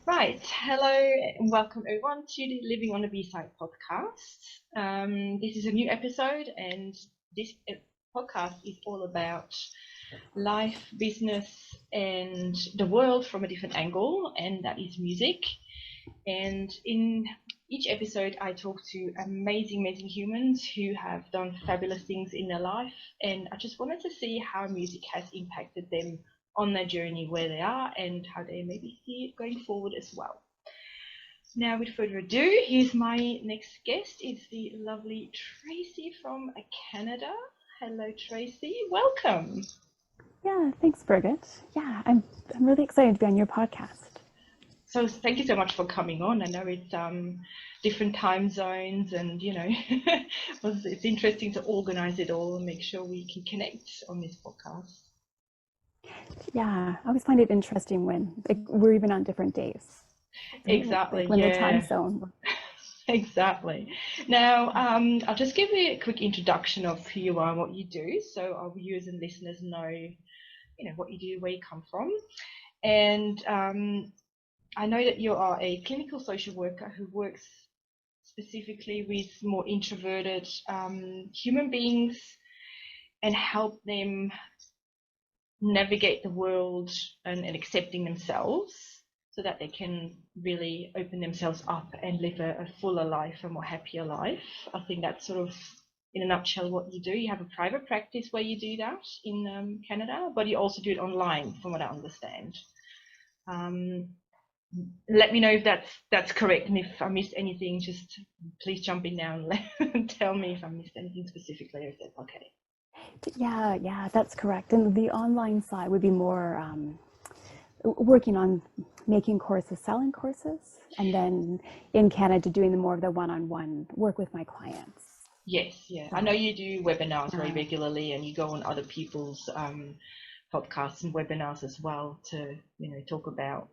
Right, hello and welcome everyone to the Living on the B-Side podcast. This is a new episode, and this podcast is all about life, business, and the world from a different angle, and that is music. And in each episode, I talk to amazing humans who have done fabulous things in their life, and I just wanted to see how music has impacted them on their journey where they are and how they maybe see it going forward as well. Now, with further ado, here's my next guest. It's the lovely Tracy from Canada. Hello, Tracy. Welcome. Yeah, thanks, Birgit. Yeah, I'm really excited to be on your podcast. So thank you so much for coming on. I know it's different time zones, and it's interesting to organize it all and make sure we can connect on this podcast. Yeah, I always find it interesting when we're even on different days. Exactly. When yeah. the time zone. Exactly. Now, I'll just give you a quick introduction of who you are and what you do, so our viewers and listeners know, what you do, where you come from, and I know that you are a clinical social worker who works specifically with more introverted human beings and help them navigate the world and accepting themselves so that they can really open themselves up and live a fuller life, a more happier life. I think that's sort of, in a nutshell, what you do. You have a private practice where you do that in Canada, but you also do it online, from what I understand. Let me know if that's correct, and if I missed anything, just please jump in now and tell me if I missed anything specifically, or if that's okay. Yeah, that's correct. And the online side would be more working on making courses, selling courses, and then in Canada doing more of the one-on-one work with my clients. Yes, yeah. I know you do webinars very regularly, and you go on other people's podcasts and webinars as well to, talk about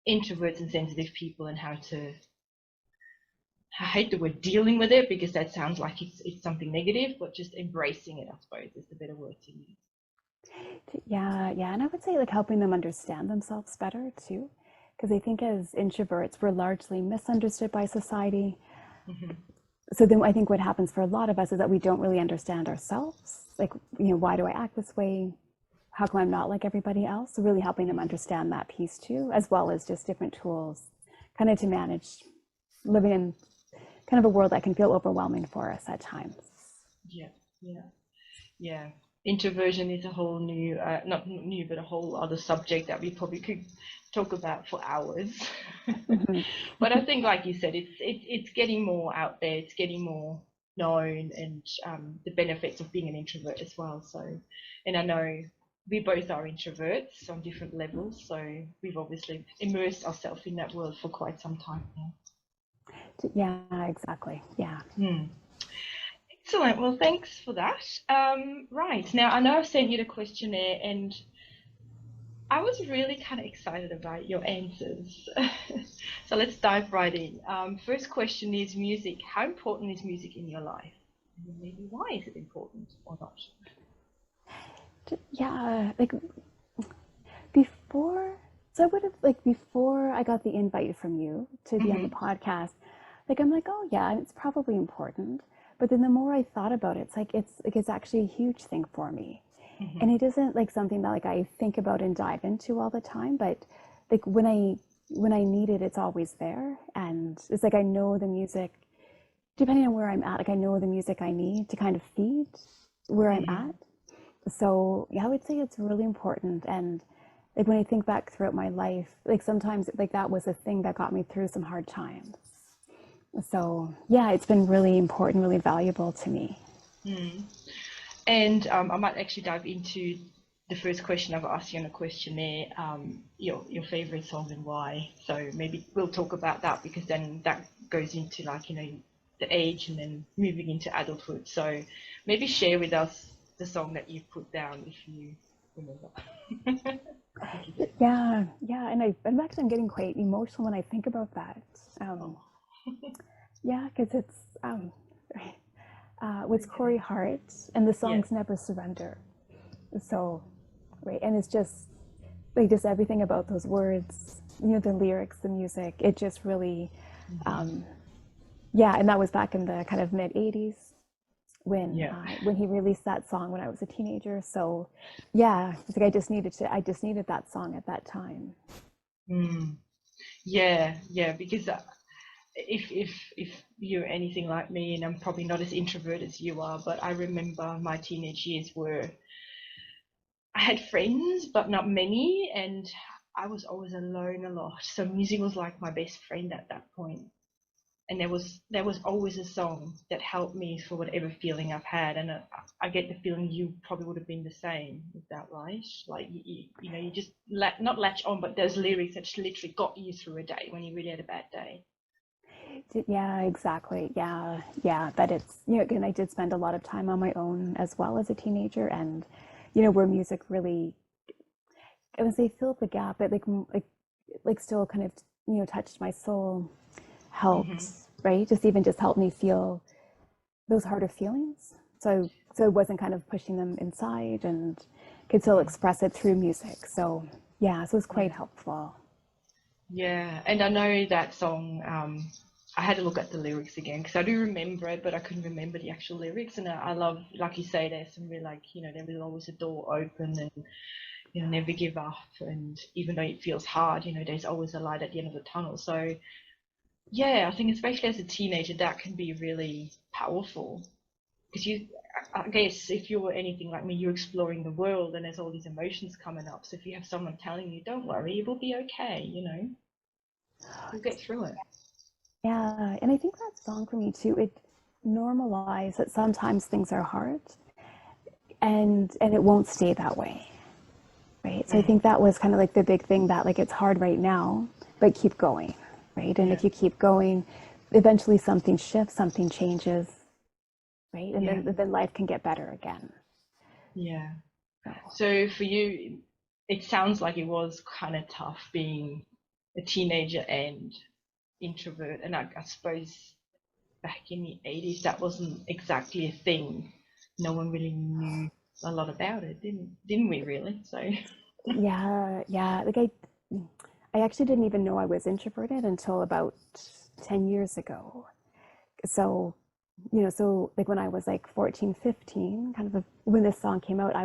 introverts and sensitive people and how to, I hate the word dealing with it because that sounds like it's something negative, but just embracing it, I suppose, is the better word to use. Yeah, and I would say helping them understand themselves better too, because I think as introverts, we're largely misunderstood by society. Mm-hmm. So then I think what happens for a lot of us is that we don't really understand ourselves. Why do I act this way? How come I'm not like everybody else? So really helping them understand that piece too, as well as just different tools kind of to manage living in kind of a world that can feel overwhelming for us at times. Yeah. Introversion is a whole new, not new, but a whole other subject that we probably could talk about for hours. Mm-hmm. But I think, like you said, it's getting more out there. It's getting more known, and the benefits of being an introvert as well. So, and I know we both are introverts on different levels. So we've obviously immersed ourselves in that world for quite some time now. Yeah, exactly. Yeah. Excellent. Well, thanks for that. Right. Now, I know I've sent you the questionnaire, and I was really kind of excited about your answers. So let's dive right in. First question is music. How important is music in your life? And maybe why is it important or not? Yeah, before, so I would have, before I got the invite from you to be on the podcast, I'm like, oh yeah, it's probably important. But then the more I thought about it, it's actually a huge thing for me. Mm-hmm. And it isn't something that I think about and dive into all the time, but when I need it, it's always there. And it's I know the music, depending on where I'm at, I know the music I need to kind of feed where I'm at. So yeah, I would say it's really important. And when I think back throughout my life, sometimes that was a thing that got me through some hard times. So yeah, it's been really important, really valuable to me. And I might actually dive into the first question I've asked you on a questionnaire, your favorite song and why. So maybe we'll talk about that, because then that goes into the age and then moving into adulthood. So maybe share with us the song that you've put down, if you remember. Yeah, and I'm getting quite emotional when I think about that. Yeah, because it's with Corey Hart, and the song's Never Surrender. So, right, and it's just just everything about those words the lyrics, the music, it just really, Mm-hmm. yeah. And that was back in the kind of mid 80s Yeah. when he released that song when I was a teenager. So yeah, it's like I just needed that song at that time. Mm. Yeah, yeah, because if you're anything like me, and I'm probably not as introverted as you are, but I remember my teenage years were I had friends, but not many, and I was always alone a lot. So music was like my best friend at that point. And there was always a song that helped me for whatever feeling I've had, and I get the feeling you probably would have been the same. Is that right? Like you just not latch on, but there's lyrics that literally got you through a day when you really had a bad day. Yeah, exactly. Yeah, yeah. But it's, again, I did spend a lot of time on my own as well as a teenager, and where music really, I would say, filled the gap. It like still kind of touched my soul, helped, Hmm. right? Just helped me feel those harder feelings. So it wasn't kind of pushing them inside, and could still Hmm. express it through music. So yeah, so it was quite Yeah, helpful. yeah, and I know that song. I had to look at the lyrics again because I do remember it, but I couldn't remember the actual lyrics. And I love, like you say, there's some really like there was always a door open, and never give up. And even though it feels hard, there's always a light at the end of the tunnel. So yeah, I think especially as a teenager, that can be really powerful because I guess if you're anything like me, you're exploring the world and there's all these emotions coming up. So if you have someone telling you, don't worry, it will be okay, you'll get through it. Yeah, and I think that song for me too, it normalized that sometimes things are hard, and it won't stay that way, right? So I Mm, think that was kind of like the big thing, that like it's hard right now, but keep going, right? And yeah, if you keep going, eventually something shifts, something changes, right? And yeah, then life can get better again. yeah. So So for you, it sounds like it was kind of tough being a teenager and introvert. And I suppose back in the 80s, that wasn't exactly a thing. No one really knew a lot about it, didn't we really? So, yeah, yeah. I actually didn't even know I was introverted until about 10 years ago. So so like when I was like 14, 15, kind of when this song came out,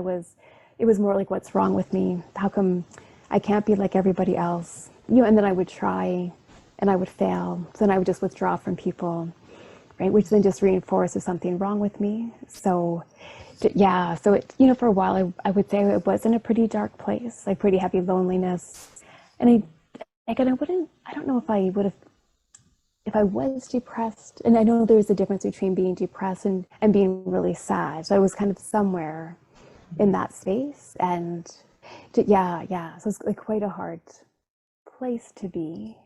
it was more like, what's wrong with me? How come I can't be like everybody else? And then I would try and I would fail. So then I would just withdraw from people, right? Which then just reinforces something wrong with me. So yeah, so it, for a while, I would say it was in a pretty dark place, like pretty heavy loneliness. And I don't know if I was depressed, and I know there's a difference between being depressed and being really sad. So I was kind of somewhere in that space. And yeah, yeah. So it's like quite a hard place to be.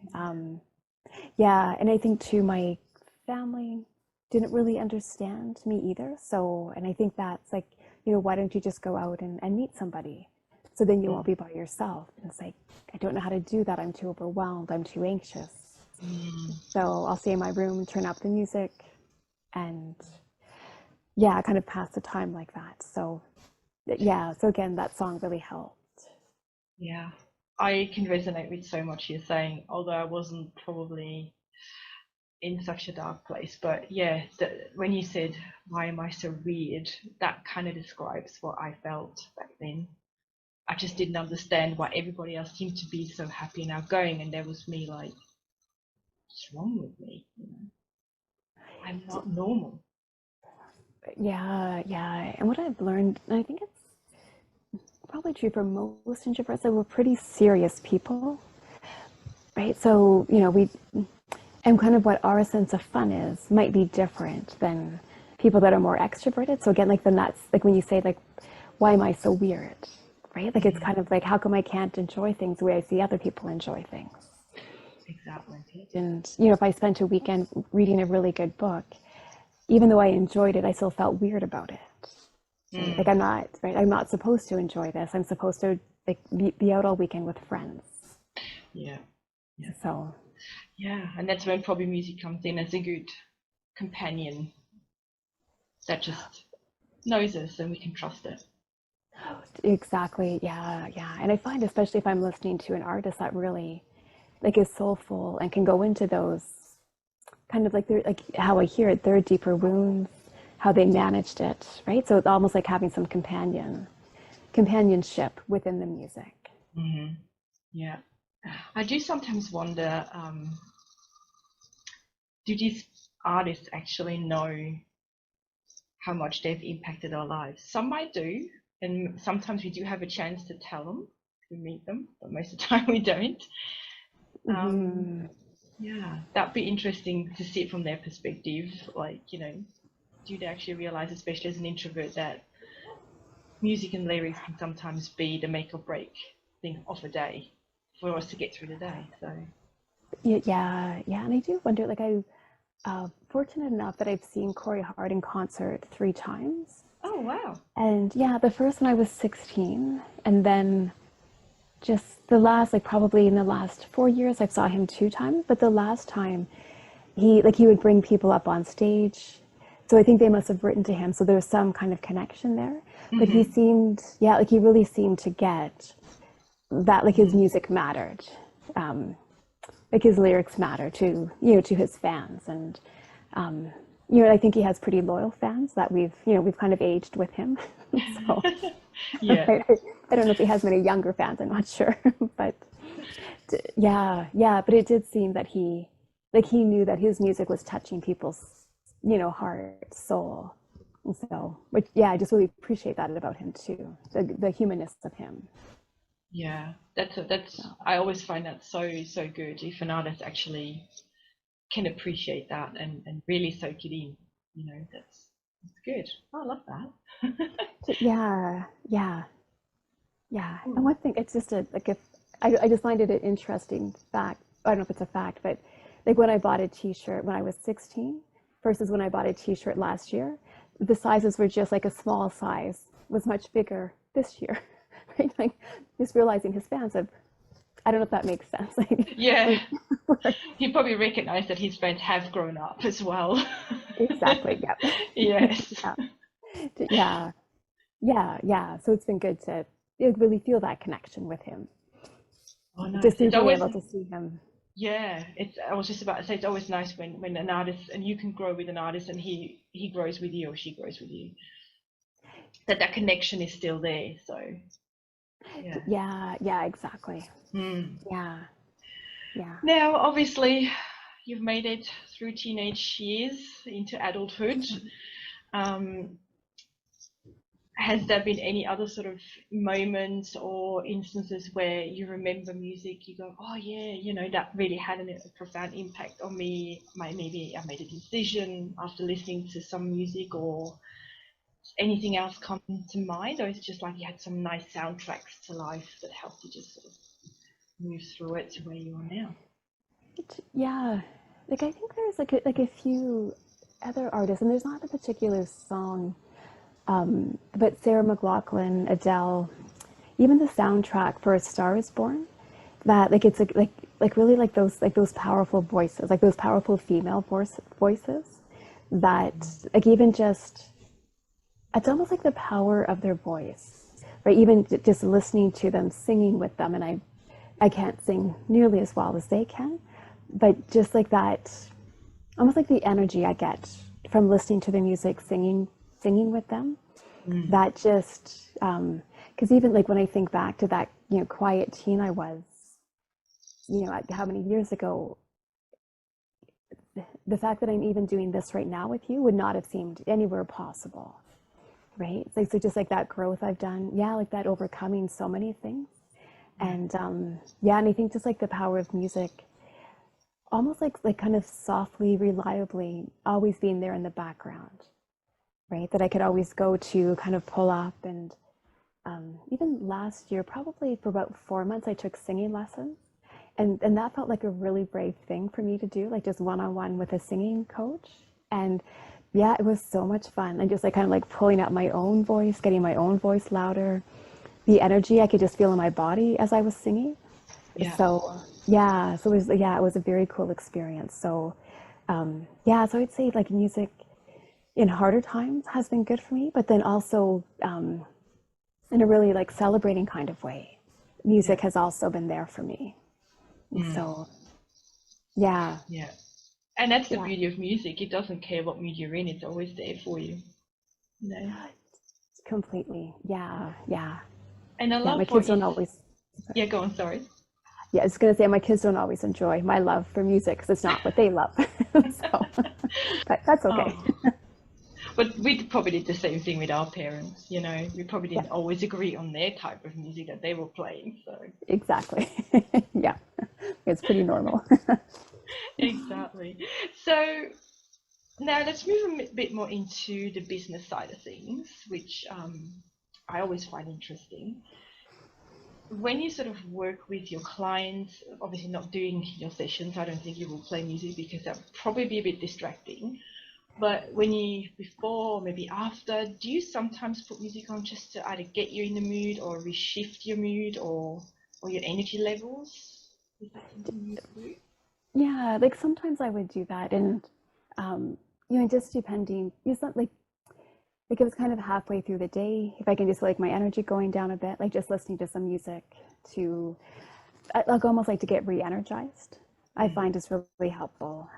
Yeah. And I think too, my family didn't really understand me either. So, and I think that's like, why don't you just go out and meet somebody? So then you won't mm, be by yourself. And it's like, I don't know how to do that. I'm too overwhelmed. I'm too anxious. mm, So I'll stay in my room, turn up the music, and yeah, kind of pass the time like that. So yeah, so again, that song really helped. yeah. I can resonate with so much you're saying, although I wasn't probably in such a dark place. But yeah, when you said, why am I so weird? That kind of describes what I felt back then. I just didn't understand why everybody else seemed to be so happy and outgoing, and there was me like, what's wrong with me? I'm not normal. Yeah, yeah. And what I've learned, and I think it's probably true for most introverts, that we're pretty serious people, right? So, and kind of what our sense of fun is might be different than people that are more extroverted. So again, like then that's like when you say like, why am I so weird? Right? Like it's Mm-hmm. kind of like, how come I can't enjoy things the way I see other people enjoy things? Exactly. And if I spent a weekend reading a really good book, even though I enjoyed it, I still felt weird about it. Right? Like Mm. I'm not, right? I'm not supposed to enjoy this. I'm supposed to like be out all weekend with friends. Yeah. Yeah. So Yeah. And that's when probably music comes in as a good companion that just knows us and we can trust it. exactly, yeah, yeah. And I find, especially if I'm listening to an artist that really like is soulful and can go into those kind of like they're like how I hear it, their deeper wounds, how they managed it, right? So it's almost like having some companionship within the music. Mm-hmm. Yeah. I do sometimes wonder, do these artists actually know how much they've impacted our lives? Some might do, and sometimes we do have a chance to tell them, we meet them, but most of the time we don't. Mm-hmm. Yeah, that'd be interesting to see it from their perspective. Like, you know, do they actually realize, especially as an introvert, that music and lyrics can sometimes be the make or break thing of a day for us to get through the day? So, Yeah, yeah. And I do wonder, like I fortunate enough that I've seen Corey Hart in concert 3 times. oh wow. And yeah, the first one I was 16, and then just the last, like probably in the last 4 years, I've saw him 2 times. But the last time, he would bring people up on stage. So I think they must have written to him. So there was some kind of connection there. But he Mm-hmm. seemed, yeah, like he really seemed to get that, like his music mattered. Um, like his lyrics matter to, to his fans. And I think he has pretty loyal fans that we've kind of aged with him. So Yeah. I don't know if he has many younger fans, I'm not sure. But yeah, but it did seem that he knew that his music was touching people's, heart, soul. And so, which, yeah, I just really appreciate that about him too, the humanness of him. Yeah, that's So, I always find that so good if an artist actually can appreciate that and really soak it in. You know, that's good. I love that. yeah, yeah. Yeah, and Cool. one thing, it's just I just find it an interesting fact. I don't know if it's a fact, but like when I bought a T-shirt when I was 16 versus when I bought a T-shirt last year, the sizes were just like a small size was much bigger this year, right? Like just realizing his fans have, I don't know if that makes sense. Yeah, We're- he probably recognized that his fans have grown up as well. exactly. Yeah. Yes. Yeah. Yeah. Yeah. Yeah. So it's been good to really feel that connection with him. Oh, nice. Just through It's being always able to see him. yeah. It's I was just about to say it's always nice when an artist and you can grow with an artist and he grows with you or she grows with you. That connection is still there. So yeah. Yeah, yeah, exactly. Hmm. Yeah, yeah. Now, obviously, you've made it through teenage years into adulthood. Um, has there been any other sort of moments or instances where you remember music, you go, oh yeah, you know, that really had a profound impact on me. Maybe I made a decision after listening to some music, or anything else come to mind? Or is it just like you had some nice soundtracks to life that helped you just sort of move through it to where you are now? Yeah. Like I think there's like a few other artists, and there's not a particular song, but Sarah McLachlan, Adele, even the soundtrack for A Star Is Born, that like it's like really like those powerful voices, like those powerful female voices that like even just it's almost like the power of their voice, right? Even just listening to them, singing with them, and I can't sing nearly as well as they can, but just like that, almost like the energy I get from listening to the music, singing with them, Mm. that just, because even like when I think back to that, quiet teen I was, how many years ago, the fact that I'm even doing this right now with you would not have seemed anywhere possible, right? It's like, so just like that growth I've done, yeah, like that overcoming so many things. Yeah. And yeah, and I think just like the power of music, almost like kind of softly, reliably, always being there in the background, right? That I could always go to, kind of pull up. And even last year, probably for about 4 months, I took singing lessons, and that felt like a really brave thing for me to do, like just one-on-one with a singing coach. And yeah, it was so much fun. And just like kind of like pulling out my own voice, getting my own voice louder, the energy I could just feel in my body as I was singing. Yeah. So yeah, it was a very cool experience. So yeah, so I'd say like music in harder times has been good for me, but then also in a really like celebrating kind of way, Yeah. music has also been there for me. And so, yeah. Yeah. And that's the Yeah. beauty of music. It doesn't care what mood you're in, it's always there for you. You know? Completely. Yeah. Yeah. And I Yeah. My love kids what you don't always, yeah, go on, sorry. yeah, I was going to say my kids don't always enjoy my love for music because it's not what they love. So, but that's okay. Oh. But we probably did the same thing with our parents, you know. We probably Yeah, didn't always agree on their type of music that they were playing, so exactly. Yeah. It's pretty normal. exactly. So now let's move a bit more into the business side of things, which I always find interesting. When you sort of work with your clients, obviously not doing your sessions, I don't think you will play music because that would probably be a bit distracting. But when you, before, maybe after, do you sometimes put music on just to either get you in the mood or reshift your mood or your energy levels? Is that something you do? Yeah, like sometimes I would do that, and um, just depending, it's not like it was kind of halfway through the day, if I can just like my energy going down a bit, like just listening to some music to, like almost like to get re-energized, I find is really helpful.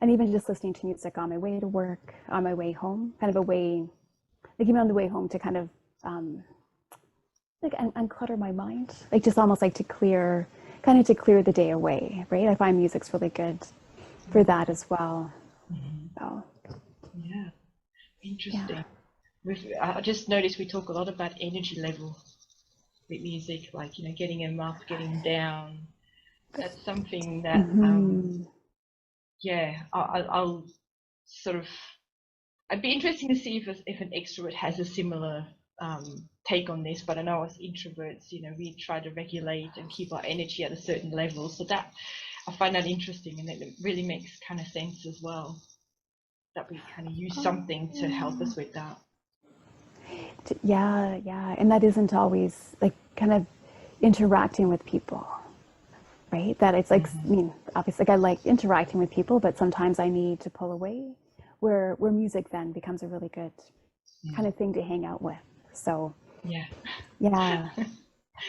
And even just listening to music on my way to work, on my way home, kind of a way, like even on the way home to kind of like unclutter my mind, like just almost like to clear, kind of to clear the day away, right? I find music's really good for that as well. So Yeah, yeah. interesting. I just noticed we talk a lot about energy level with music, like, you know, getting them up, getting them down. That's something that, Mm-hmm. yeah, I'll sort of, I'd be interested to see if an extrovert has a similar take on this, but I know as introverts, you know, we try to regulate and keep our energy at a certain level. So that, I find that interesting, and it really makes kind of sense as well that we kind of use something to help us with that. Yeah, yeah. And that isn't always like kind of interacting with people, right? That it's like, I mean, obviously, like I like interacting with people, but sometimes I need to pull away where music then becomes a really good kind of thing to hang out with. So, Yeah. yeah,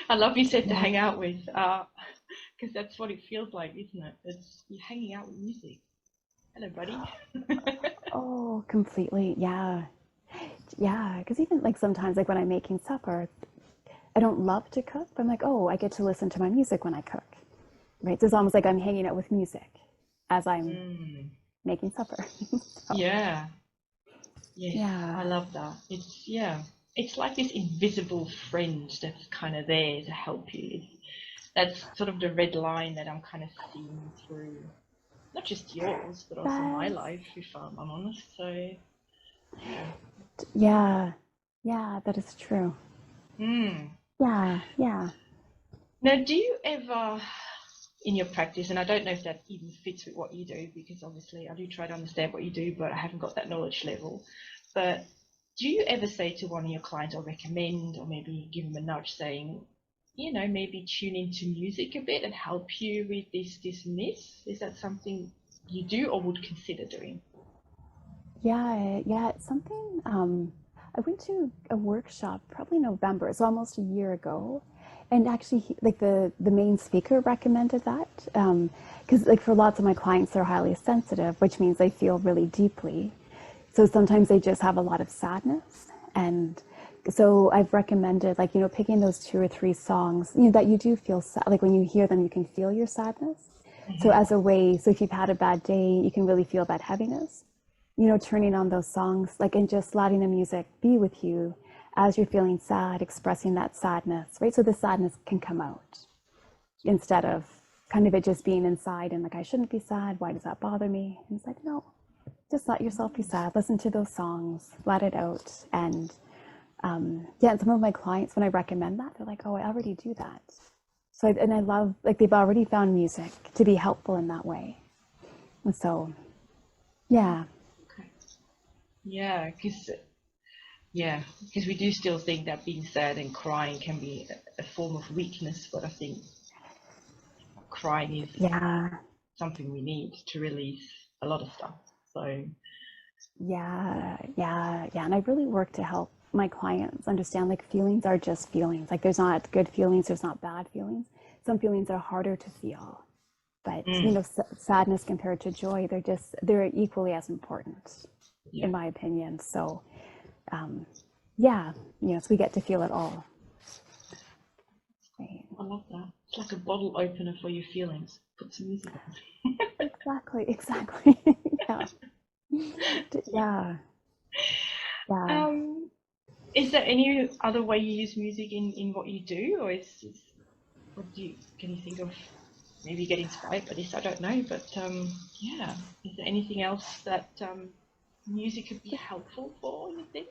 I love you said to yeah. hang out with, because that's what it feels like, isn't it? It's you're hanging out with music. Hello, buddy. Oh, completely. Yeah. Yeah. Because even like sometimes, like when I'm making supper, I don't love to cook, but I'm like, oh, I get to listen to my music when I cook, right? So it's almost like I'm hanging out with music as I'm making supper. So, Yeah. Yes, yeah. I love that. It's yeah. It's like this invisible friend that's kind of there to help you. That's sort of the red line that I'm kind of seeing through, not just yours, but also my That's, life, if I'm honest. So yeah. yeah. Yeah, that is true. Mm. Yeah. Yeah. Now, do you ever, in your practice, and I don't know if that even fits with what you do, because obviously I do try to understand what you do, but I haven't got that knowledge level. But do you ever say to one of your clients or recommend or maybe give them a nudge saying, you know, maybe tune into music a bit and help you with this and this? Is that something you do or would consider doing? Yeah. Yeah. It's something, I went to a workshop probably November, it's almost a year ago. And actually, like the main speaker recommended that. Because like for lots of my clients, they're highly sensitive, which means they feel really deeply. So sometimes they just have a lot of sadness. And so I've recommended like, picking those two or three songs, that you do feel sad. Like when you hear them, you can feel your sadness. So as a way, so if you've had a bad day, you can really feel that heaviness, turning on those songs, like, and just letting the music be with you as you're feeling sad, expressing that sadness, right? So the sadness can come out instead of kind of it just being inside and like, I shouldn't be sad. Why does that bother me? And it's like, no, just let yourself be sad. Listen to those songs, let it out. And yeah, and some of my clients, when I recommend that, they're like, oh, I already do that. So, and I love, like, they've already found music to be helpful in that way. And so, yeah. Okay. Yeah, because we do still think that being sad and crying can be a form of weakness, but I think crying is Yeah. something we need to release a lot of stuff. So Yeah, yeah, yeah. And I really work to help my clients understand like feelings are just feelings. Like there's not good feelings, there's not bad feelings. some feelings are harder to feel, but Mm. sadness compared to joy, they're equally as important, Yeah. in my opinion. So yeah, so we get to feel it all. Right. I love that. It's like a bottle opener for your feelings. Put some music on. Exactly. Yeah. Yeah. Yeah. Is there any other way you use music in what you do, or can you think of maybe get inspired by this? I don't know, but yeah, is there anything else that music could be helpful for, you think?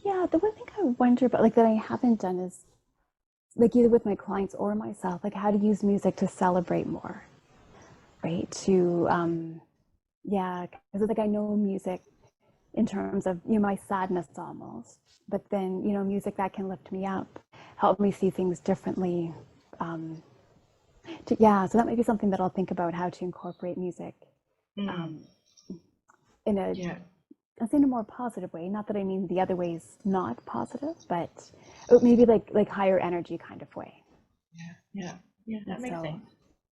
Yeah, the one thing I wonder about, like that I haven't done is like either with my clients or myself, like how to use music to celebrate more, right? To yeah, because like I know music in terms of my sadness almost, but then music that can lift me up, help me see things differently. Um, yeah, so that might be something that I'll think about, how to incorporate music Mm. um, in a Yeah, I say in a more positive way. Not that I mean the other way is not positive, but maybe like higher energy kind of way. yeah, And that makes so, sense.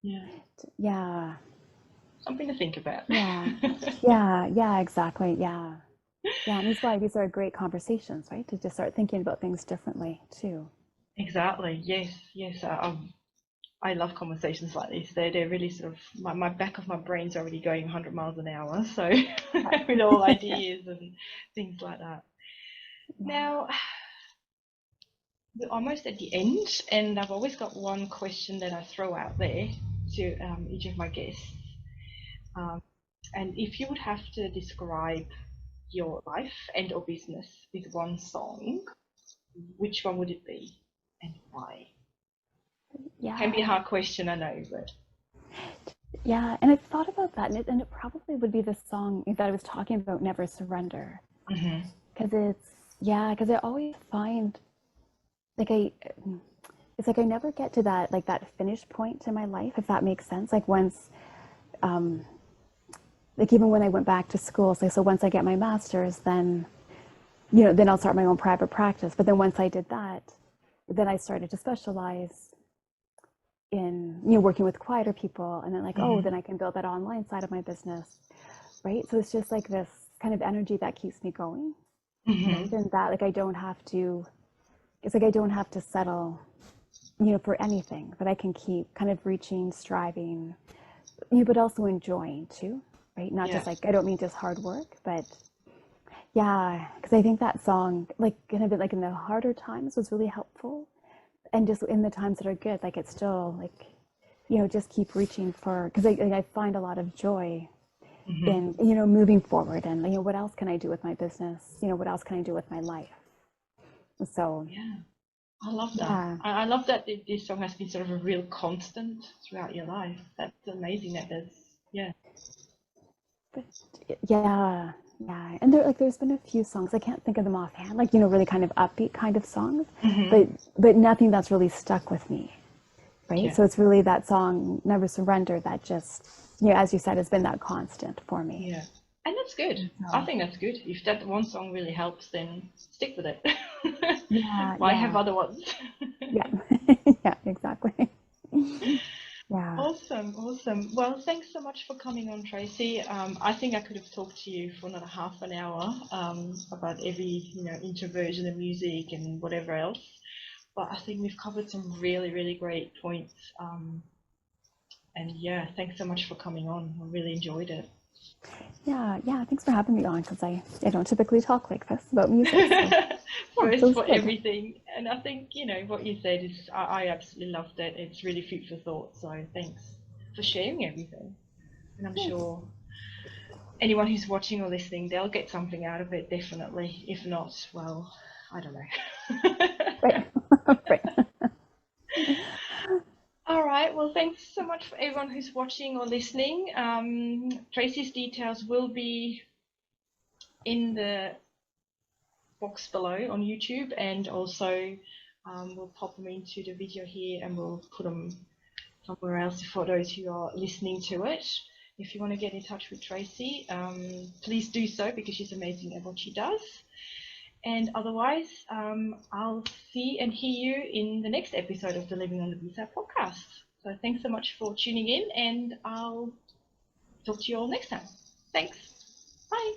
Yeah, yeah, something to think about. yeah, yeah, exactly. Yeah, yeah. And these are great conversations, right? To just start thinking about things differently too. Exactly. Yes, yes. I love conversations like this. They're really sort of my back of my brain's already going 100 miles an hour. So with all Yeah, ideas and things like that. yeah, Now we're almost at the end, and I've always got one question that I throw out there to each of my guests. Um, and if you would have to describe your life and or business with one song, which one would it be and why? Can be a yeah, hard question, I know, but yeah. And I've thought about that, and it probably would be the song that I was talking about, "Never Surrender," mm-hmm. because because I always find like it's like I never get to that finish point in my life, if that makes sense. Like once, like even when I went back to school, so once I get my master's, then then I'll start my own private practice. But then once I did that, then I started to specialize in working with quieter people, and then like, oh, Mm-hmm. then I can build that online side of my business, right? So it's just like this kind of energy that keeps me going, right? Mm-hmm. And that like I don't have to. It's like I don't have to settle for anything, but I can keep kind of reaching, striving, but also enjoying too, right? Not Yeah. just like, I don't mean just hard work, but yeah, because I think that song, like kind of like in the harder times, was really helpful. And just in the times that are good, like it's still like, just keep reaching for, because I find a lot of joy Mm-hmm. in, moving forward and, what else can I do with my business? What else can I do with my life? So, Yeah. I love that. yeah. I love that this song has been sort of a real constant throughout your life. That's amazing that yeah. But yeah, yeah, and there's been a few songs I can't think of them offhand, like really kind of upbeat kind of songs, Mm-hmm. but nothing that's really stuck with me, right? Yeah. So it's really that song "Never Surrender" that just as you said, has been that constant for me. Yeah. And that's good. I So think that's good. If that one song really helps, then stick with it. yeah, Why have yeah, other ones? yeah, yeah, exactly. Yeah, Awesome, awesome. Well, thanks so much for coming on, Tracy. I think I could have talked to you for another half an hour about every, introversion and music and whatever else. But I think we've covered some really, really great points. And yeah, thanks so much for coming on. I really enjoyed it. yeah, yeah. Thanks for having me on because I don't typically talk like this about music, so yeah, so First it's for good. everything. And I think, what you said is, I absolutely loved it. It's really food for thought. So thanks for sharing everything. And I'm Yes. sure anyone who's watching or listening, they'll get something out of it, definitely. If not, well, I don't know. Right, right. All right. Well, thanks so much for everyone who's watching or listening. Tracy's details will be in the box below on YouTube, and also we'll pop them into the video here, and we'll put them somewhere else for those who are listening to it. If you want to get in touch with Tracy, please do so because she's amazing at what she does. And otherwise, I'll see and hear you in the next episode of the Living on the B-Side podcast. So thanks so much for tuning in, and I'll talk to you all next time. Thanks. Bye.